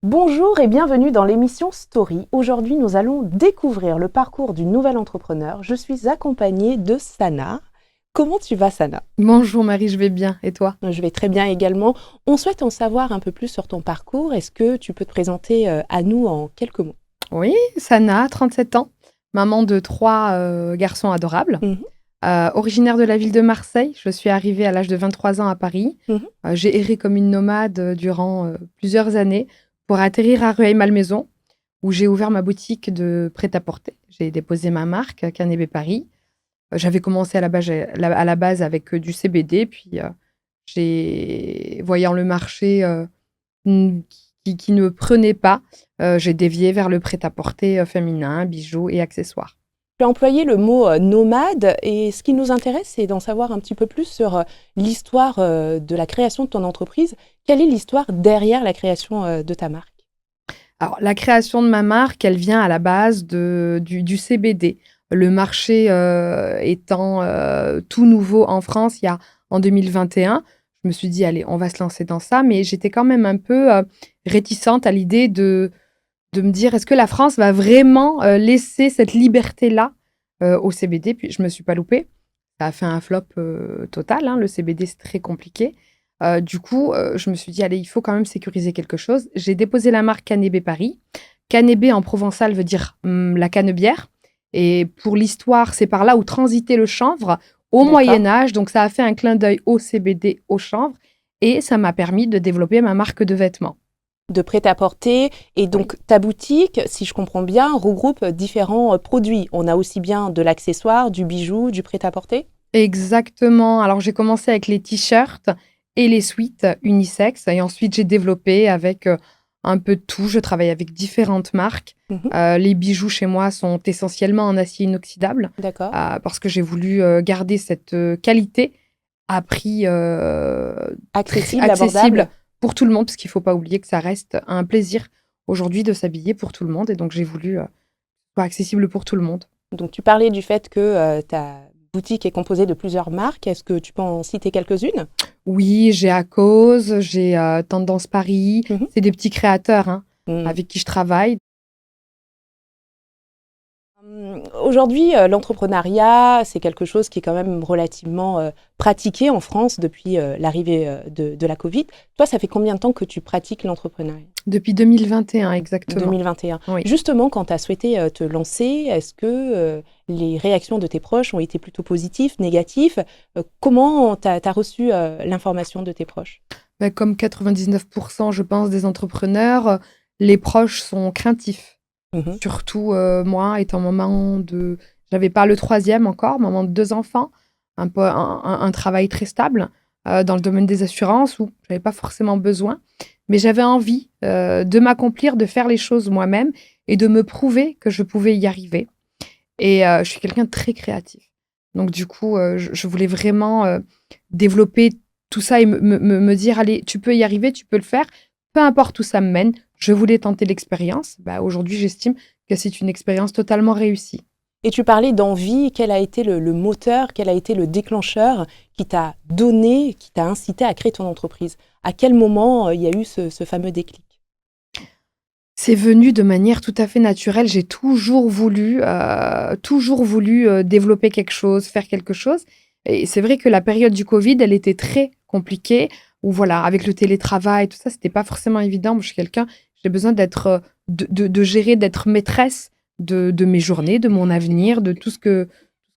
Bonjour et bienvenue dans l'émission Story. Aujourd'hui, nous allons découvrir le parcours d'une nouvelle entrepreneure. Je suis accompagnée de Sana. Comment tu vas, Sana? Bonjour Marie, je vais bien. Et toi? Je vais très bien également. On souhaite en savoir un peu plus sur ton parcours. Est-ce que tu peux te présenter à nous en quelques mots? Oui, Sana, 37 ans, maman de trois garçons adorables. Mhm, Originaire de la ville de Marseille, je suis arrivée à l'âge de 23 ans à Paris. mhm. J'ai erré comme une nomade durant plusieurs années pour atterrir à Rueil-Malmaison, où j'ai ouvert ma boutique de prêt-à-porter. J'ai déposé ma marque, Canébé Paris. J'avais commencé à la base avec du CBD, puis voyant le marché qui ne me prenait pas, j'ai dévié vers le prêt-à-porter féminin, bijoux et accessoires. Tu as employé le mot nomade et ce qui nous intéresse, c'est d'en savoir un petit peu plus sur l'histoire de la création de ton entreprise. Quelle est l'histoire derrière la création de ta marque? Alors, la création de ma marque, elle vient à la base du CBD. Le marché étant tout nouveau en France, en 2021, je me suis dit, allez, on va se lancer dans ça, mais j'étais quand même un peu réticente à l'idée de me dire, est-ce que la France va vraiment laisser cette liberté-là au CBD? Puis je me suis pas loupée. Ça a fait un flop total, hein. Le CBD, c'est très compliqué. Du coup, je me suis dit, allez, il faut quand même sécuriser quelque chose. J'ai déposé la marque Canébé Paris. Canébé en provençal veut dire la canebière. Et pour l'histoire, c'est par là où transitait le chanvre au D'accord. Moyen Âge. Donc, ça a fait un clin d'œil au CBD, au chanvre. Et ça m'a permis de développer ma marque de vêtements. De prêt-à-porter. Et Oui. donc, ta boutique, si je comprends bien, regroupe différents produits. On a aussi bien de l'accessoire, du bijou, du prêt-à-porter. Exactement. Alors, j'ai commencé avec les t-shirts et les sweats unisex. Et ensuite, j'ai développé avec un peu de tout. Je travaille avec différentes marques. Mhm. Les bijoux chez moi sont essentiellement en acier inoxydable D'accord. parce que j'ai voulu garder cette qualité à prix Accessible, accessible abordable. pour tout le monde, parce qu'il ne faut pas oublier que ça reste un plaisir aujourd'hui de s'habiller pour tout le monde. Et donc, j'ai voulu que ce soit accessible pour tout le monde. Donc, tu parlais du fait que ta boutique est composée de plusieurs marques. Est-ce que tu peux en citer quelques-unes? Oui, j'ai À Cause, j'ai Tendance Paris. Mhm. C'est des petits créateurs hein, Mm. avec qui je travaille. Aujourd'hui, l'entrepreneuriat, c'est quelque chose qui est quand même relativement pratiqué en France depuis l'arrivée de la Covid. Toi, ça fait combien de temps que tu pratiques l'entrepreneuriat? Depuis 2021, exactement. 2021. Oui. Justement, quand tu as souhaité te lancer, est-ce que les réactions de tes proches ont été plutôt positives, négatives? Comment tu as reçu l'information de tes proches? Bah, comme 99%, je pense, des entrepreneurs, les proches sont craintifs. Mhm. Surtout moi, étant maman de... J'avais pas le troisième encore, maman de deux enfants, un travail très stable dans le domaine des assurances où j'avais pas forcément besoin, mais j'avais envie de m'accomplir, de faire les choses moi-même et de me prouver que je pouvais y arriver. Et je suis quelqu'un de très créatif. Donc du coup, je voulais vraiment développer tout ça et me dire, allez, tu peux y arriver, tu peux le faire, peu importe où ça me mène. Je voulais tenter l'expérience. Bah, aujourd'hui, j'estime que c'est une expérience totalement réussie. Et tu parlais d'envie, quel a été le moteur, quel a été le déclencheur qui t'a donné, qui t'a incité à créer ton entreprise? À quel moment il y a eu ce fameux déclic? C'est venu de manière tout à fait naturelle. J'ai toujours voulu développer quelque chose, faire quelque chose. Et c'est vrai que la période du Covid, elle était très compliquée. Où voilà, avec le télétravail, tout ça, c'était pas forcément évident. Moi, je suis quelqu'un, j'ai besoin de gérer, d'être maîtresse de mes journées, de mon avenir, de tout ce que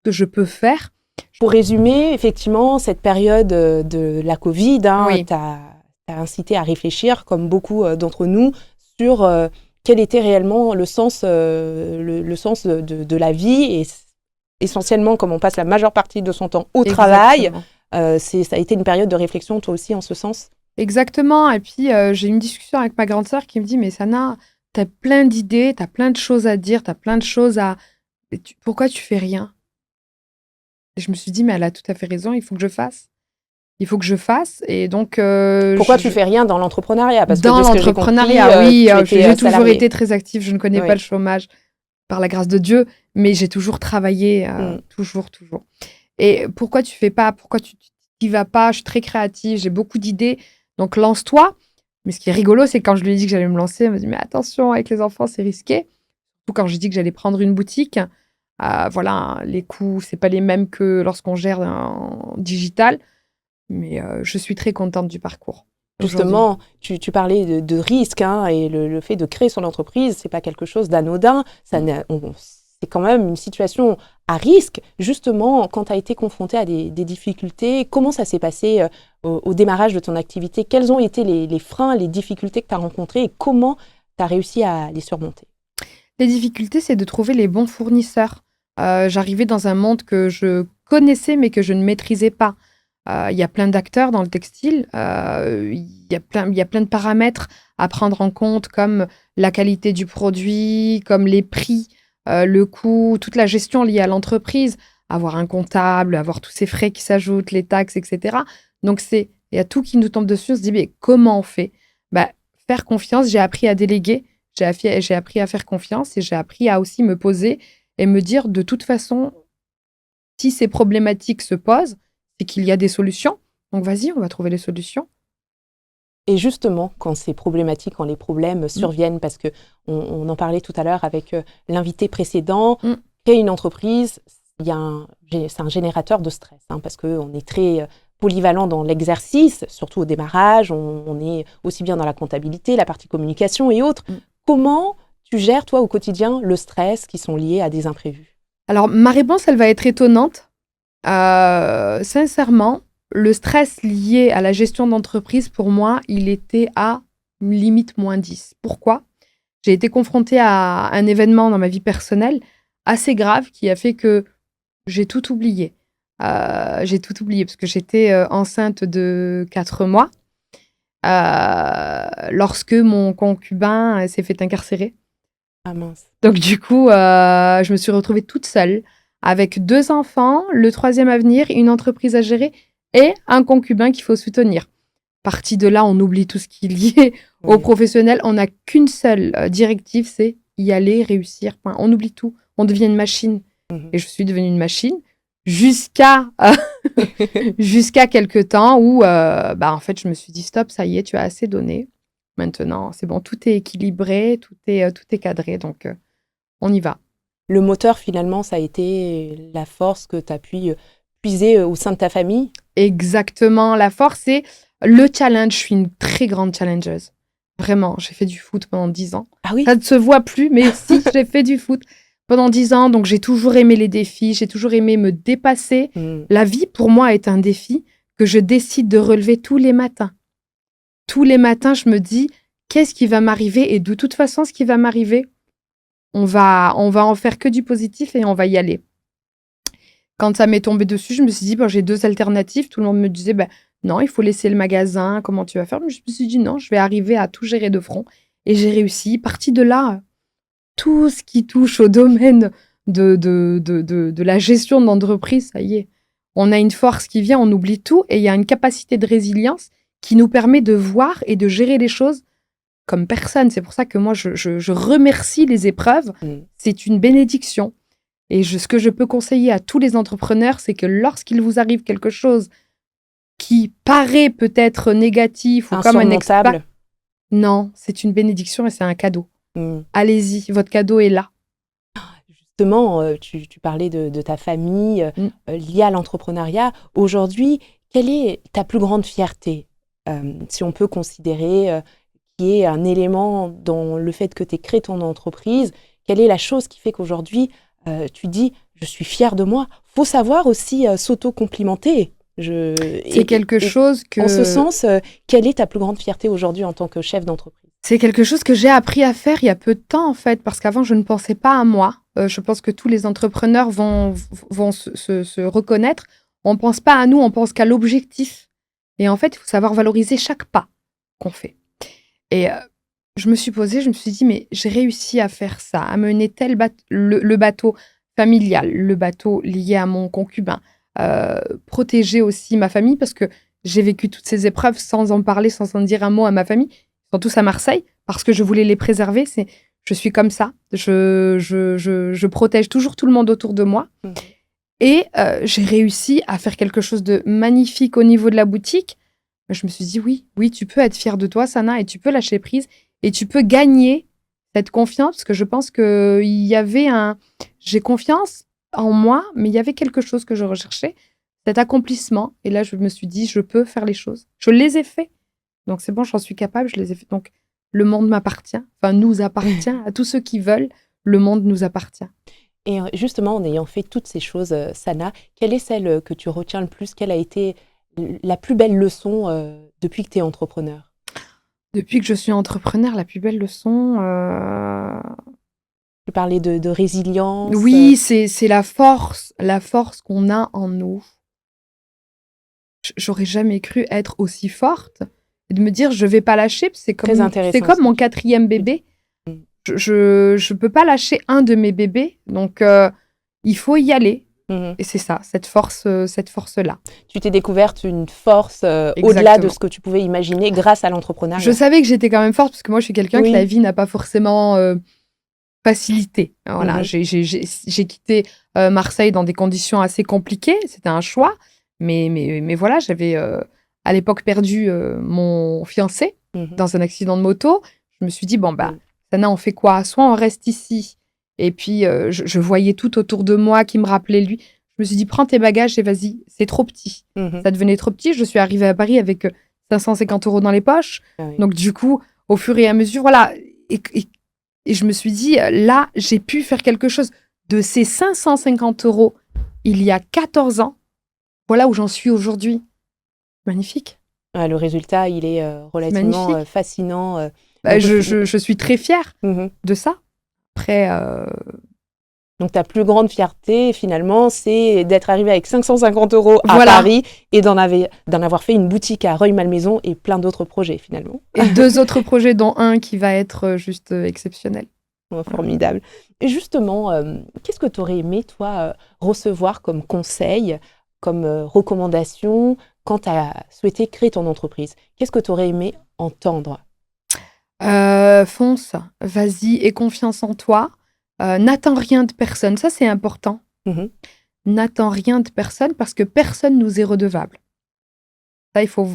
je peux faire. Pour résumer, effectivement, cette période de la Covid Oui, t'a incité à réfléchir, comme beaucoup d'entre nous, sur quel était réellement le sens, le sens de la vie. Et essentiellement, comme on passe la majeure partie de son temps au travail, exactement. ça a été une période de réflexion, toi aussi, en ce sens. Exactement. Et puis, j'ai eu une discussion avec ma grande sœur qui me dit, mais Sana, t'as plein d'idées, t'as plein de choses à dire, t'as plein de choses à... Pourquoi tu fais rien? Et je me suis dit, mais elle a tout à fait raison, il faut que je fasse. Il faut que je fasse. Et donc, Pourquoi tu fais rien dans l'entrepreneuriat? Parce que dans de ce que j'ai compris, l'entrepreneuriat, oui, tu étais j'ai toujours salarié. été très active. Je ne connais pas Oui. le chômage par la grâce de Dieu, mais j'ai toujours travaillé, Mm. toujours, toujours. Et pourquoi tu fais pas? Pourquoi tu n'y vas pas? Je suis très créative, j'ai beaucoup d'idées. Donc, lance-toi. Mais ce qui est rigolo, c'est que quand je lui ai dit que j'allais me lancer, elle m'a dit, mais attention, avec les enfants, c'est risqué. Surtout quand j'ai dit que j'allais prendre une boutique. Voilà, les coûts, c'est pas les mêmes que lorsqu'on gère en digital. Mais je suis très contente du parcours. Justement, tu parlais de risque, hein, et le fait de créer son entreprise, c'est pas quelque chose d'anodin. C'est quand même une situation à risque. Justement, quand tu as été confrontée à des difficultés, comment ça s'est passé au démarrage de ton activité? Quels ont été les freins, les difficultés que tu as rencontrées et comment tu as réussi à les surmonter? Les difficultés, c'est de trouver les bons fournisseurs. J'arrivais dans un monde que je connaissais mais que je ne maîtrisais pas. Il y a plein d'acteurs dans le textile. Il y a plein de paramètres à prendre en compte, comme la qualité du produit, comme les prix, le coût, toute la gestion liée à l'entreprise, avoir un comptable, avoir tous ces frais qui s'ajoutent, les taxes, etc. Donc, il y a tout qui nous tombe dessus. On se dit, mais comment on fait? Faire confiance, j'ai appris à déléguer, j'ai appris à faire confiance et j'ai appris à aussi me poser et me dire, de toute façon, si ces problématiques se posent, c'est qu'il y a des solutions. Donc, vas-y, on va trouver les solutions. Et justement, quand ces problématiques, quand les problèmes surviennent, parce qu'on en parlait tout à l'heure avec l'invité précédent, créer une entreprise, c'est un générateur de stress, hein, parce qu'on est très polyvalent dans l'exercice, surtout au démarrage, on est aussi bien dans la comptabilité, la partie communication et autres. Comment tu gères, toi, au quotidien, le stress qui sont liés à des imprévus? Alors, ma réponse, elle va être étonnante. Sincèrement, le stress lié à la gestion d'entreprise, pour moi, il était à limite -10. Pourquoi? J'ai été confrontée à un événement dans ma vie personnelle assez grave qui a fait que j'ai tout oublié. J'ai tout oublié parce que j'étais enceinte de 4 mois lorsque mon concubin s'est fait incarcérer. Ah mince. Donc du coup, je me suis retrouvée toute seule avec 2 enfants, le 3e à venir, une entreprise à gérer et un concubin qu'il faut soutenir. Parti de là, on oublie tout ce qui est lié au professionnel. On n'a qu'une seule directive, c'est y aller, réussir. Point. On oublie tout. On devient une machine. Et je suis devenue une machine jusqu'à quelques temps où en fait, je me suis dit stop, ça y est, tu as assez donné. Maintenant, c'est bon, tout est équilibré, tout est cadré, donc on y va. Le moteur, finalement, ça a été la force que tu as pu puiser au sein de ta famille? Exactement, la force, c'est le challenge. Je suis une très grande challengeuse. Vraiment, j'ai fait du foot pendant 10 ans. Ah oui? Ça ne se voit plus, mais si, j'ai fait du foot pendant 10 ans, donc j'ai toujours aimé les défis, j'ai toujours aimé me dépasser. La vie, pour moi, est un défi que je décide de relever tous les matins. Tous les matins, je me dis, qu'est-ce qui va m'arriver? Et de toute façon, ce qui va m'arriver, on va en faire que du positif et on va y aller. Quand ça m'est tombé dessus, je me suis dit, j'ai 2 alternatives. Tout le monde me disait, non, il faut laisser le magasin, comment tu vas faire? Mais je me suis dit, non, je vais arriver à tout gérer de front. Et j'ai réussi. Parti de là, tout ce qui touche au domaine de la gestion d'entreprise, ça y est. On a une force qui vient, on oublie tout et il y a une capacité de résilience qui nous permet de voir et de gérer les choses comme personne. C'est pour ça que moi, je remercie les épreuves. C'est une bénédiction. Et ce que je peux conseiller à tous les entrepreneurs, c'est que lorsqu'il vous arrive quelque chose qui paraît peut-être négatif ou comme un expert, non, c'est une bénédiction et c'est un cadeau. Allez-y, votre cadeau est là. Justement, tu parlais de ta famille liée à l'entrepreneuriat. Aujourd'hui, quelle est ta plus grande fierté, si on peut considérer qui est un élément dans le fait que tu aies créé ton entreprise? Quelle est la chose qui fait qu'aujourd'hui, tu dis « je suis fière de moi ». Il faut savoir aussi s'auto-complimenter. C'est quelque chose que... En ce sens, quelle est ta plus grande fierté aujourd'hui en tant que chef d'entreprise? C'est quelque chose que j'ai appris à faire il y a peu de temps, en fait, parce qu'avant, je ne pensais pas à moi. Je pense que tous les entrepreneurs vont se reconnaître. On ne pense pas à nous, on pense qu'à l'objectif. Et en fait, il faut savoir valoriser chaque pas qu'on fait. Et je me suis posée, je me suis dit, mais j'ai réussi à faire ça, à mener le bateau familial, le bateau lié à mon concubin, protéger aussi ma famille, parce que j'ai vécu toutes ces épreuves sans en parler, sans en dire un mot à ma famille. Ils sont tous à Marseille, parce que je voulais les préserver. Je suis comme ça. Je protège toujours tout le monde autour de moi. Et j'ai réussi à faire quelque chose de magnifique au niveau de la boutique, Je me suis dit, oui, tu peux être fière de toi, Sana, et tu peux lâcher prise, et tu peux gagner cette confiance, parce que je pense qu'il y avait j'ai confiance en moi, mais il y avait quelque chose que je recherchais, cet accomplissement. Et là, je me suis dit, je peux faire les choses. Je les ai fait. Donc, c'est bon, j'en suis capable, je les ai fait. Donc, le monde m'appartient, enfin, nous appartient, à tous ceux qui veulent, le monde nous appartient. Et justement, en ayant fait toutes ces choses, Sana, quelle est celle que tu retiens le plus? Quelle a été la plus belle leçon depuis que tu es entrepreneur? Depuis que je suis entrepreneur, la plus belle leçon, Tu parlais de résilience. oui, c'est la force qu'on a en nous. J'aurais jamais cru être aussi forte et de me dire je vais pas lâcher. C'est Très intéressant. comme mon 4e bébé. Je peux pas lâcher un de mes bébés, donc il faut y aller. Et c'est ça, cette force-là. Tu t'es découverte une force au-delà de ce que tu pouvais imaginer grâce à l'entrepreneuriat. Je savais que j'étais quand même forte parce que moi, je suis quelqu'un que la vie n'a pas forcément facilité. Voilà, j'ai quitté Marseille dans des conditions assez compliquées. C'était un choix. Mais voilà, j'avais à l'époque perdu mon fiancé dans un accident de moto. Je me suis dit, bon, Sana, on fait quoi? Soit on reste ici. Et puis, je voyais tout autour de moi qui me rappelait lui. Je me suis dit, prends tes bagages et vas-y, c'est trop petit. Ça devenait trop petit. Je suis arrivée à Paris avec 550 € dans les poches. Donc, du coup, au fur et à mesure, voilà. Et je me suis dit, là, j'ai pu faire quelque chose. De ces 550 € il y a 14 ans, voilà où j'en suis aujourd'hui. Magnifique. Le résultat, il est relativement fascinant. Je suis très fière de ça. Après, donc ta plus grande fierté, finalement, c'est d'être arrivée avec 550 € à Paris et d'en avoir fait une boutique à Rueil-Malmaison et plein d'autres projets, finalement. Et 2 autres projets, dont un qui va être juste exceptionnel. Formidable. Et justement, qu'est-ce que tu aurais aimé, toi, recevoir comme conseil, comme recommandation quand tu as souhaité créer ton entreprise? Qu'est-ce que tu aurais aimé entendre? Fonce, vas-y, aie confiance en toi. N'attends rien de personne, ça c'est important. N'attends rien de personne parce que personne nous est redevable. Ça, il faut...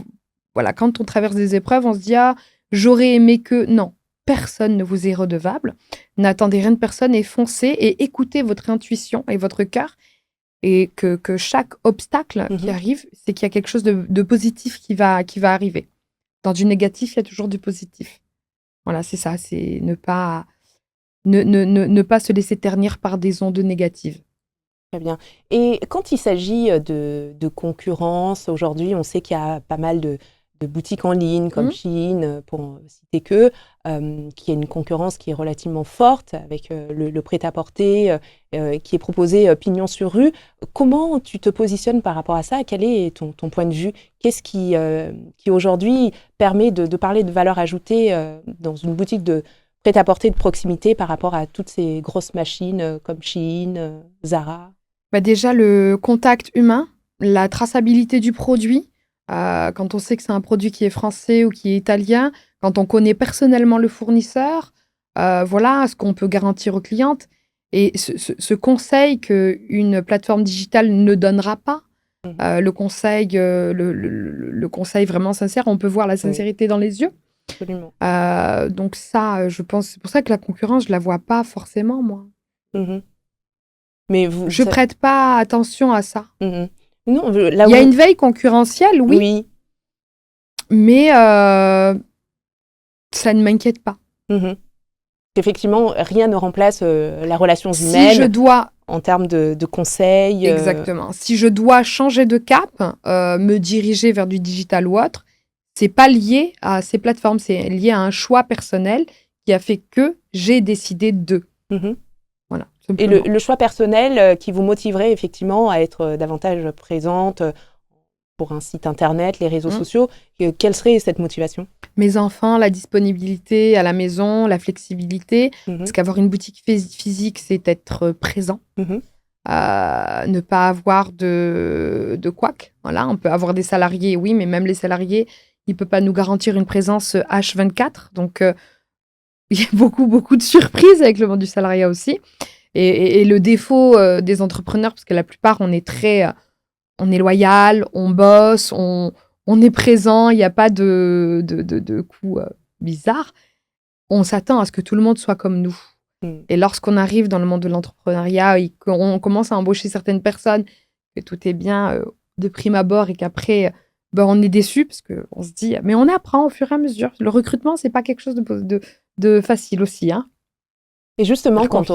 Voilà, quand on traverse des épreuves, on se dit « Ah, j'aurais aimé que... » Non, personne ne vous est redevable. N'attendez rien de personne et foncez et écoutez votre intuition et votre cœur. Et que chaque obstacle qui arrive, c'est qu'il y a quelque chose de positif qui va arriver. Dans du négatif, il y a toujours du positif. Voilà, c'est ça, c'est ne pas se laisser ternir par des ondes négatives. Très bien. Et quand il s'agit de concurrence, aujourd'hui, on sait qu'il y a pas mal de boutiques en ligne, comme Shein, pour citer que, qui a une concurrence qui est relativement forte, avec le prêt-à-porter qui est proposé pignon sur rue. Comment tu te positionnes par rapport à ça? Quel est ton point de vue? Qu'est-ce qui aujourd'hui permet de parler de valeur ajoutée dans une boutique de prêt-à-porter de proximité par rapport à toutes ces grosses machines comme Shein, Zara? Déjà, le contact humain, la traçabilité du produit. Quand on sait que c'est un produit qui est français ou qui est italien, quand on connaît personnellement le fournisseur, voilà ce qu'on peut garantir aux clientes. Et ce conseil qu'une plateforme digitale ne donnera pas, le conseil vraiment sincère, on peut voir la sincérité dans les yeux. Absolument. Donc ça, je pense, c'est pour ça que la concurrence, je la vois pas forcément, moi. Mais je prête pas attention à ça. Non, il y a une veille concurrentielle, oui. Mais ça ne m'inquiète pas. Effectivement, rien ne remplace la relation humaine. Si je dois... En termes de conseils. Exactement. Si je dois changer de cap, me diriger vers du digital ou autre, c'est pas lié à ces plateformes, c'est lié à un choix personnel qui a fait que j'ai décidé de. Voilà. Et le choix personnel qui vous motiverait effectivement à être davantage présente pour un site internet, les réseaux sociaux, quelle serait cette motivation? Mes enfants, la disponibilité à la maison, la flexibilité, parce qu'avoir une boutique physique, c'est être présent. Ne pas avoir de couac. Voilà, on peut avoir des salariés, oui, mais même les salariés, ils ne peuvent pas nous garantir une présence H24. Donc, il y a beaucoup de surprises avec le monde du salariat aussi. Et le défaut des entrepreneurs, parce que la plupart, on est loyal, on bosse, on on est présent, il n'y a pas de coups bizarres. On s'attend à ce que tout le monde soit comme nous. Et lorsqu'on arrive dans le monde de l'entrepreneuriat, on commence à embaucher certaines personnes, que tout est bien de prime abord et qu'après, on est déçu parce qu'on se dit, mais on apprend au fur et à mesure. Le recrutement, c'est pas quelque chose de facile aussi. Hein. Et justement, quand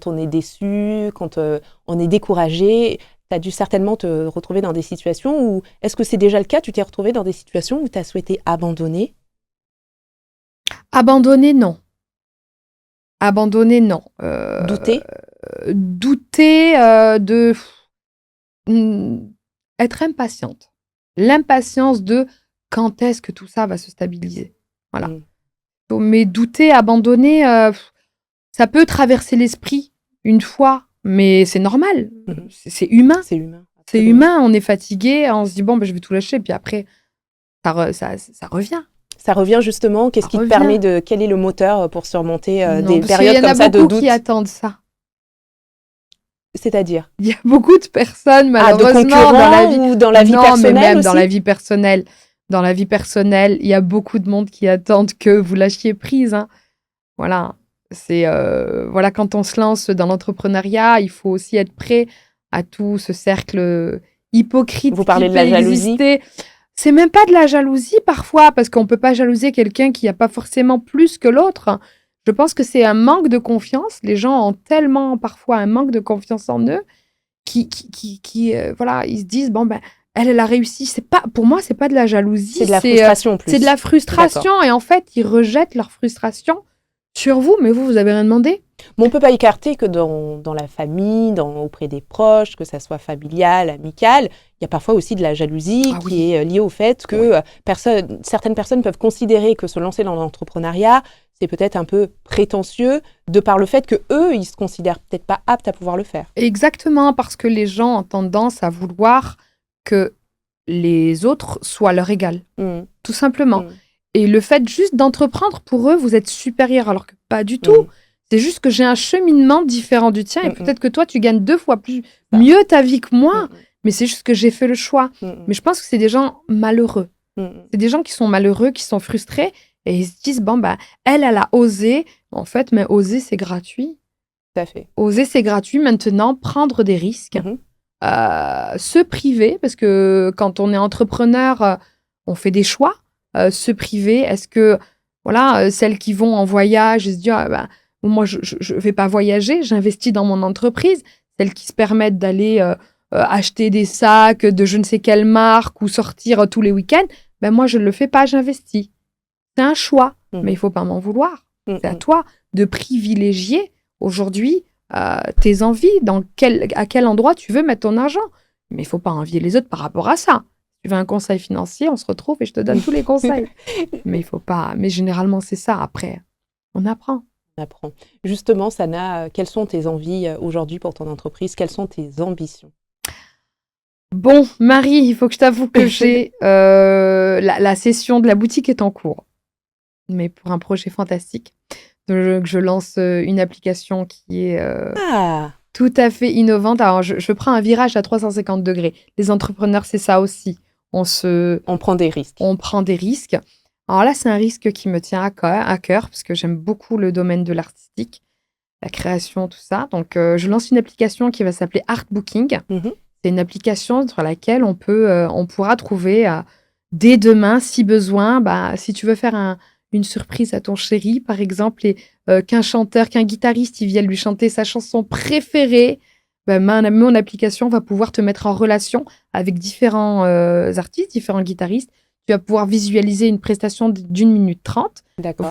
on est déçu, quand on est découragé, tu as dû certainement te retrouver dans des situations où, est-ce que c'est déjà le cas, tu t'es retrouvé dans des situations où tu as souhaité abandonner? Abandonner, non. Douter? Douter être impatiente. L'impatience de quand est-ce que tout ça va se stabiliser. Voilà. Mais douter, abandonner, ça peut traverser l'esprit une fois, mais c'est normal. C'est humain. C'est humain. C'est humain, on est fatigué, on se dit, je vais tout lâcher, puis après, ça revient. Ça revient justement, qu'est-ce qui te permet quel est le moteur pour surmonter des périodes comme ça de doute? Il y en a beaucoup qui attendent ça. C'est-à-dire? Il y a beaucoup de personnes, malheureusement, dans la vie personnelle mais même aussi? dans la vie personnelle. Dans la vie personnelle, il y a beaucoup de monde qui attendent que vous lâchiez prise. Hein. Voilà. C'est quand on se lance dans l'entrepreneuriat, il faut aussi être prêt à tout ce cercle hypocrite. Vous parlez de la jalousie? C'est même pas de la jalousie parfois, parce qu'on peut pas jalouser quelqu'un qui n'a pas forcément plus que l'autre. Je pense que c'est un manque de confiance. Les gens ont tellement parfois un manque de confiance en eux qui ils se disent elle a réussi. Pour moi, c'est pas de la jalousie. C'est de la frustration plus. C'est de la frustration et en fait, ils rejettent leur frustration sur vous, mais vous avez rien demandé. Mais on peut pas écarter que dans la famille, auprès des proches, que ça soit familial, amical, il y a parfois aussi de la jalousie qui est liée au fait que certaines personnes peuvent considérer que se lancer dans l'entrepreneuriat, c'est peut-être un peu prétentieux de par le fait que eux, ils se considèrent peut-être pas aptes à pouvoir le faire. Exactement, parce que les gens ont tendance à vouloir que les autres soient leur égal, tout simplement. Et le fait juste d'entreprendre, pour eux, vous êtes supérieur, alors que pas du tout. C'est juste que j'ai un cheminement différent du tien et peut-être que toi, tu gagnes 2 fois mieux ta vie que moi, mais c'est juste que j'ai fait le choix. Mais je pense que c'est des gens malheureux. C'est des gens qui sont malheureux, qui sont frustrés et ils se disent, elle a osé. En fait, mais oser, c'est gratuit. Tout à fait. Oser, c'est gratuit. Maintenant, prendre des risques, se priver, parce que quand on est entrepreneur, on fait des choix. Se priver, est-ce que, celles qui vont en voyage et se disent, moi, je vais pas voyager, j'investis dans mon entreprise. Celles qui se permettent d'aller acheter des sacs de je ne sais quelle marque ou sortir tous les week-ends, moi, je ne le fais pas, j'investis. C'est un choix, mais il faut pas m'en vouloir. C'est à toi de privilégier aujourd'hui tes envies, à quel endroit tu veux mettre ton argent. Mais il faut pas envier les autres par rapport à ça. Tu veux un conseil financier, on se retrouve et je te donne tous les conseils. Mais il faut pas. Mais généralement, c'est ça. Après, on apprend. Justement, Sana, quelles sont tes envies aujourd'hui pour ton entreprise? Quelles sont tes ambitions? Bon, Marie, il faut que je t'avoue que j'ai la session de la boutique est en cours. Mais pour un projet fantastique. Donc, je lance une application qui est tout à fait innovante. Alors, je prends un virage à 350 degrés. Les entrepreneurs, c'est ça aussi. On prend des risques. On prend des risques. Alors là, c'est un risque qui me tient à cœur parce que j'aime beaucoup le domaine de l'artistique, la création, tout ça. Donc, je lance une application qui va s'appeler Artbooking. C'est une application sur laquelle on pourra trouver dès demain, si besoin, si tu veux faire une surprise à ton chéri, par exemple, et qu'un guitariste, il vienne lui chanter sa chanson préférée, mon application va pouvoir te mettre en relation avec différents artistes, différents guitaristes. Tu vas pouvoir visualiser une prestation d'1 minute 30,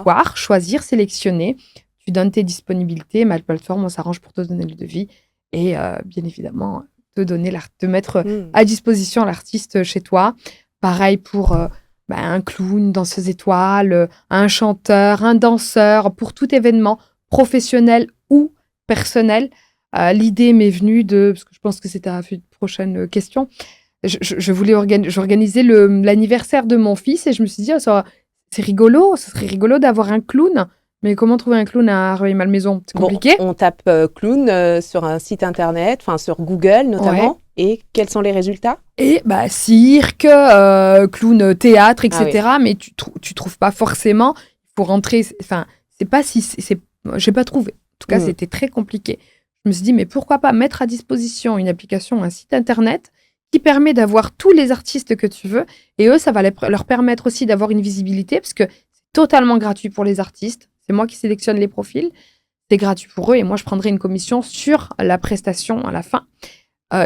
voir, choisir, sélectionner. Tu donnes tes disponibilités, ma plateforme, on s'arrange pour te donner le devis et bien évidemment, te mettre à disposition l'artiste chez toi. Pareil pour un clown, une danseuse étoile, un chanteur, un danseur, pour tout événement professionnel ou personnel. L'idée m'est venue parce que je pense que c'était une prochaine question. Je voulais organiser l'anniversaire de mon fils et je me suis dit, c'est rigolo, ce serait rigolo d'avoir un clown. Mais comment trouver un clown à Rueil-Malmaison? C'est compliqué. On tape clown sur un site internet, sur Google notamment. Et quels sont les résultats? Et cirque, clown, théâtre, etc. Mais tu trouves pas forcément. Il faut rentrer. Enfin, c'est pas si. J'ai pas trouvé. En tout cas, c'était très compliqué. Je me suis dit, mais pourquoi pas mettre à disposition une application, un site internet qui permet d'avoir tous les artistes que tu veux. Et eux, ça va leur permettre aussi d'avoir une visibilité parce que c'est totalement gratuit pour les artistes. C'est moi qui sélectionne les profils. C'est gratuit pour eux et moi, je prendrai une commission sur la prestation à la fin.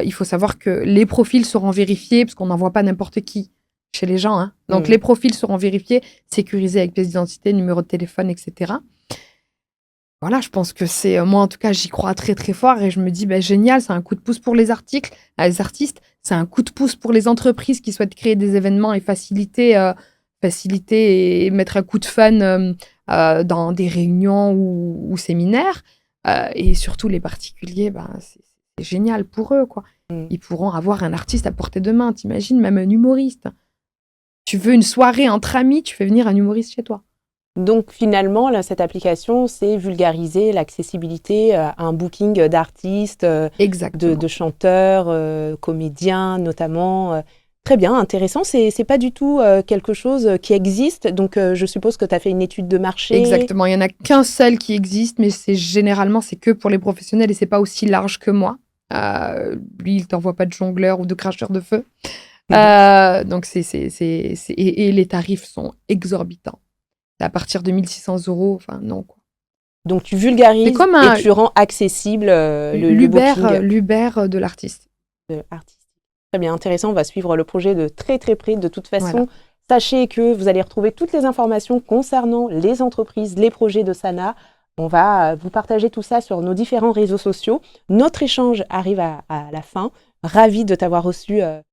Il faut savoir que les profils seront vérifiés parce qu'on n'envoie pas n'importe qui chez les gens. Hein. Donc, les profils seront vérifiés, sécurisés avec pièce d'identité, numéro de téléphone, etc. Voilà, je pense que c'est... Moi, en tout cas, j'y crois très, très fort et je me dis, génial, c'est un coup de pouce pour les artistes, c'est un coup de pouce pour les entreprises qui souhaitent créer des événements et faciliter et mettre un coup de fun dans des réunions ou séminaires. Et surtout, les particuliers, c'est génial pour eux, quoi. Ils pourront avoir un artiste à portée de main. T'imagines, même un humoriste. Tu veux une soirée entre amis, tu fais venir un humoriste chez toi. Donc finalement, là, cette application, c'est vulgariser l'accessibilité à un booking d'artistes, de chanteurs, comédiens notamment. Très bien, intéressant. C'est pas du tout quelque chose qui existe. Donc je suppose que tu as fait une étude de marché. Exactement, il n'y en a qu'un seul qui existe, mais généralement c'est que pour les professionnels et c'est pas aussi large que moi. Lui, il t'envoie pas de jongleur ou de cracheur de feu. Donc et les tarifs sont exorbitants. À partir de 1 600 €, enfin non, quoi. Donc tu vulgarises et tu rends accessible le booking. L'Uber de l'artiste. Très bien, intéressant. On va suivre le projet de très très près. De toute façon, sachez que vous allez retrouver toutes les informations concernant les entreprises, les projets de Sana. On va vous partager tout ça sur nos différents réseaux sociaux. Notre échange arrive à la fin. Ravie de t'avoir reçu